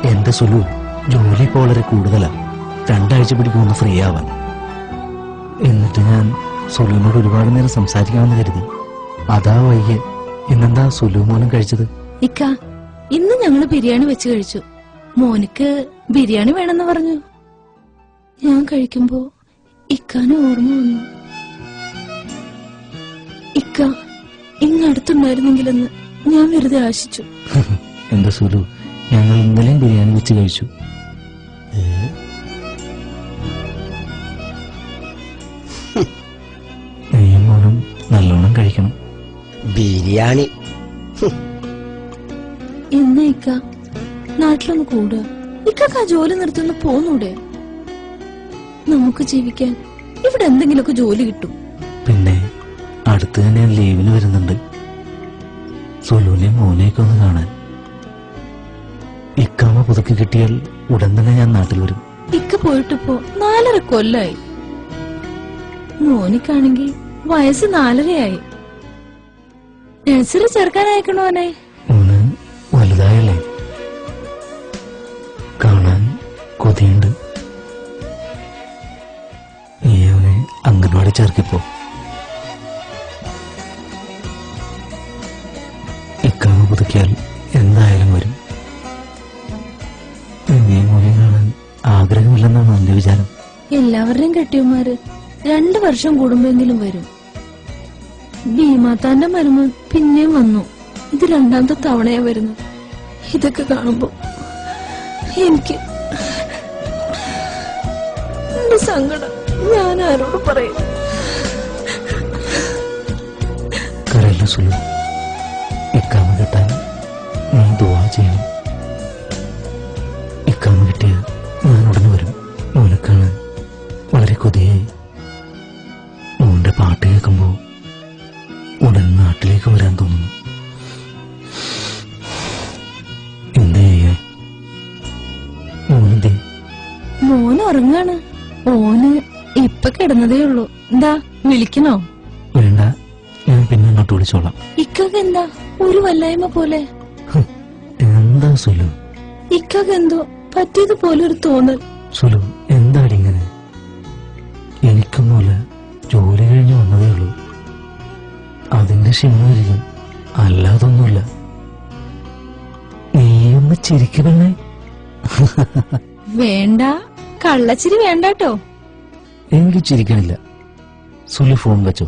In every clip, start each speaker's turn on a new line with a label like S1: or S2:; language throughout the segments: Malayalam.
S1: എന്റെ സുലു ജോലി ഇപ്പോൾ വളരെ കൂടുതലാ. 2 ആഴ്ച പിടിക്കുന്ന ഫ്രീ ആവാൻ. എന്നിട്ട് ഞാൻ സുലുവിനോട് ഒരുപാട് നേരം സംസാരിക്കാമെന്ന് കരുതി. അതാ വൈകി. ഇന്നെന്താ സുലു മോനും കഴിച്ചത്?
S2: ഇക്ക, ഇന്ന് ഞങ്ങള് ബിരിയാണി വെച്ച് കഴിച്ചു. മോനിക്ക് ബിരിയാണി വേണമെന്ന് പറഞ്ഞു. ഞാൻ കഴിക്കുമ്പോ ഇക്കാന് ഓർമ്മ വന്നു. ഇക്ക ഇങ്ങടുത്തുണ്ടായിരുന്നെങ്കിലെന്ന് ഞാൻ വെറുതെ ആശിച്ചു.
S1: എന്റെ സുലു, ഞങ്ങൾ ഇന്നലെയും ബിരിയാണി വെച്ച് കഴിച്ചു. നെയ്യും മോനും നല്ലോണം കഴിക്കണം.
S3: ബിരിയാണി
S2: എന്നാ ഇക്ക നാട്ടിലൊന്ന് കൂടുക. ഇക്ക ജോലി നിർത്തുന്ന പോന്നൂടെ? നമുക്ക് ജീവിക്കാൻ ഇവിടെ എന്തെങ്കിലുമൊക്കെ ജോലി കിട്ടും.
S1: പിന്നെ അടുത്ത് തന്നെ ഞാൻ ലീവിന് വരുന്നുണ്ട്. സുലുവിനെ മോനെയൊക്കെ ഒന്ന് കാണാൻ. ഇക്കാമ പുതുക്കി കിട്ടിയാൽ ഉടൻ തന്നെ ഞാൻ നാട്ടിൽ വരും.
S2: ഇക്ക പോയിട്ടിപ്പോ 4.5 കൊല്ലായി. മോനിക്കാണെങ്കിൽ വയസ്സ് 4.5. നഴ്സറി ചേർക്കാൻ അയക്കണോനെ.
S1: മോന് വലുതായല്ലേ, കാണാൻ കൊതിയുണ്ട്. നീ അവനെ അംഗൻവാടി ചേർക്കിപ്പോ. ഇക്കാമ പുതുക്കിയാൽ എന്തായാലും വരും. നീ മോനെ കാണാൻ ആഗ്രഹമില്ലെന്നാണ് എന്റെ വിചാരം.
S2: എല്ലാവരുടെയും കെട്ടിയന്മാര് 2 വർഷം കൂടുമ്പോഴെങ്കിലും വരും. ഭീമാത്താന്റെ മരുമൻ പിന്നെയും വന്നു. ഇത് 2ാമത്തെ തവണയാ വരുന്നു. ഇതൊക്കെ കാണുമ്പോ എനിക്ക് എന്റെ സങ്കടം ഞാൻ ആരോട് പറയും?
S1: കരയില്ല സുലു, ഇക്കാമ കിട്ടാൻ നീ ദുആ ചെയ്യണം. ഇക്കാമ കിട്ടിയ ഞാൻ ഉടനെ വരും. മോനെ കാണാൻ വളരെ കൊതിയായി. മോന്റെ പാട്ട് കേൾക്കുമ്പോ ഉടൻ നാട്ടിലേക്ക് വരാൻ തോന്നുന്നു. എന്തേ മോനെന്തേ?
S2: മോന് ഉറങ്ങാണ്. ഓന് ഇപ്പൊ കിടന്നതേ ഉള്ളൂ. എന്താ വിളിക്കണോ?
S1: വേണ്ട, ഞാൻ പിന്നെ അങ്ങോട്ട് വിളിച്ചോളാം.
S2: ഇക്കൊക്കെ എന്താ ഒരു വല്ലായ്മ പോലെ?
S1: എന്താ സുലു?
S2: ഇക്കൊക്കെ എന്തോ പറ്റിയതുപോലെ ഒരു തോന്നൽ.
S1: സുലു, എന്താണ് ഇങ്ങനെ? എനിക്കൊന്നുമില്ല, ജോലി കഴിഞ്ഞ് വന്നതേ ഉള്ളൂ. അതിന്റെ ക്ഷീണമായിരിക്കും, അല്ലാതൊന്നുമില്ല. നീയൊന്ന് ചിരിക്കണേ.
S2: വേണ്ട, കള്ളച്ചിരി വേണ്ടാട്ടോ.
S1: എനിക്ക് ചിരിക്കണില്ല. സുലു ഫോൺ വെച്ചോ,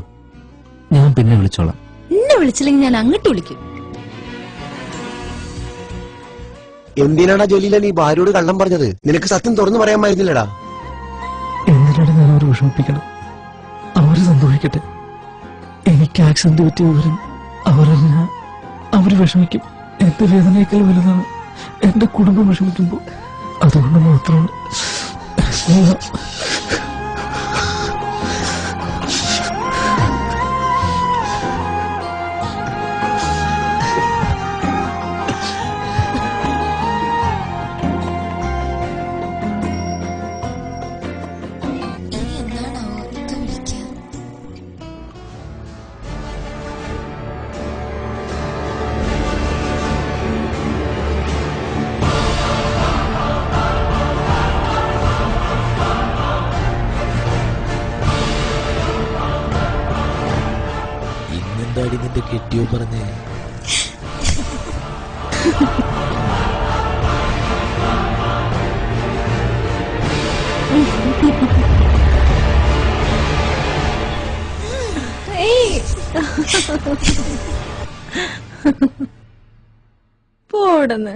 S1: ഞാൻ പിന്നെ വിളിച്ചോളാം.
S2: എന്നെ വിളിച്ചില്ലെങ്കിൽ ഞാൻ അങ്ങോട്ട് വിളിക്കും.
S3: എന്തിനാടാ ജോലിയില്ല നീ ഭാര്യയോട് കള്ളം പറഞ്ഞത്? നിനക്ക് സത്യം തുറന്നു പറയാമായിരുന്നില്ലടാ.
S1: എന്തിനാണ് ഞാൻ അവരെ വിഷമിപ്പിക്കണം? അവര് സന്തോഷിക്കട്ടെ. എനിക്ക് ആക്സിഡന്റ് പറ്റിയ വിവരം അവര് വിഷമിക്കും. എന്റെ വേദനയേക്കാൾ വലുതാണ് എന്റെ കുടുംബം വിഷമിക്കുമ്പോ. അതുകൊണ്ട് മാത്രമാണ്
S4: എന്താടി നിന്റെ കെട്ടിയോ പറഞ്ഞേ?
S2: പോടന്ന്